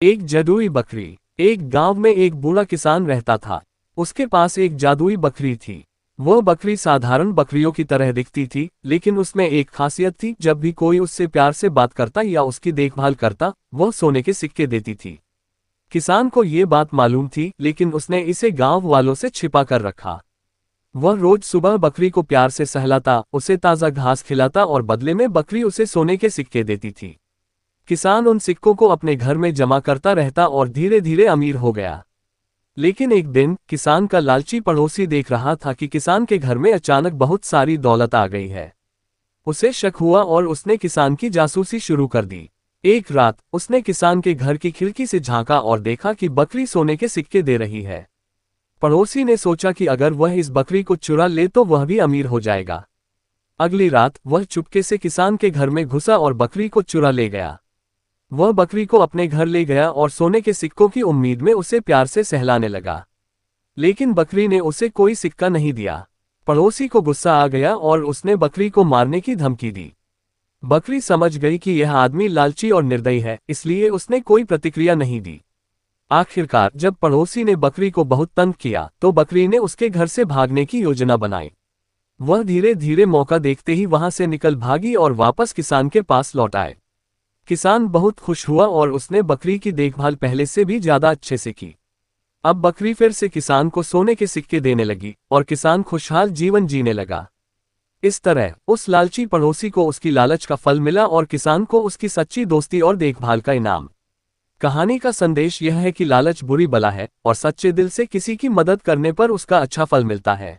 एक जादुई बकरी। एक गांव में एक बूढ़ा किसान रहता था। उसके पास एक जादुई बकरी थी। वह बकरी साधारण बकरियों की तरह दिखती थी, लेकिन उसमें एक खासियत थी। जब भी कोई उससे प्यार से बात करता या उसकी देखभाल करता, वह सोने के सिक्के देती थी। किसान को ये बात मालूम थी, लेकिन उसने इसे गांव वालों से छिपा कर रखा। वह रोज सुबह बकरी को प्यार से सहलाता, उसे ताज़ा घास खिलाता और बदले में बकरी उसे सोने के सिक्के देती थी। किसान उन सिक्कों को अपने घर में जमा करता रहता और धीरे धीरे अमीर हो गया। लेकिन एक दिन किसान का लालची पड़ोसी देख रहा था कि किसान के घर में अचानक बहुत सारी दौलत आ गई है। उसे शक हुआ और उसने किसान की जासूसी शुरू कर दी। एक रात उसने किसान के घर की खिड़की से झांका और देखा कि बकरी सोने के सिक्के दे रही है। पड़ोसी ने सोचा कि अगर वह इस बकरी को चुरा ले तो वह भी अमीर हो जाएगा। अगली रात वह चुपके से किसान के घर में घुसा और बकरी को चुरा ले गया। वह बकरी को अपने घर ले गया और सोने के सिक्कों की उम्मीद में उसे प्यार से सहलाने लगा। लेकिन बकरी ने उसे कोई सिक्का नहीं दिया। पड़ोसी को गुस्सा आ गया और उसने बकरी को मारने की धमकी दी। बकरी समझ गई कि यह आदमी लालची और निर्दयी है, इसलिए उसने कोई प्रतिक्रिया नहीं दी। आखिरकार जब पड़ोसी ने बकरी को बहुत तंग किया तो बकरी ने उसके घर से भागने की योजना बनाई। वह धीरे धीरे मौका देखते ही वहां से निकल भागी और वापस किसान के पास लौट आए। किसान बहुत खुश हुआ और उसने बकरी की देखभाल पहले से भी ज्यादा अच्छे से की। अब बकरी फिर से किसान को सोने के सिक्के देने लगी और किसान खुशहाल जीवन जीने लगा। इस तरह उस लालची पड़ोसी को उसकी लालच का फल मिला और किसान को उसकी सच्ची दोस्ती और देखभाल का इनाम। कहानी का संदेश यह है कि लालच बुरी बला है और सच्चे दिल से किसी की मदद करने पर उसका अच्छा फल मिलता है।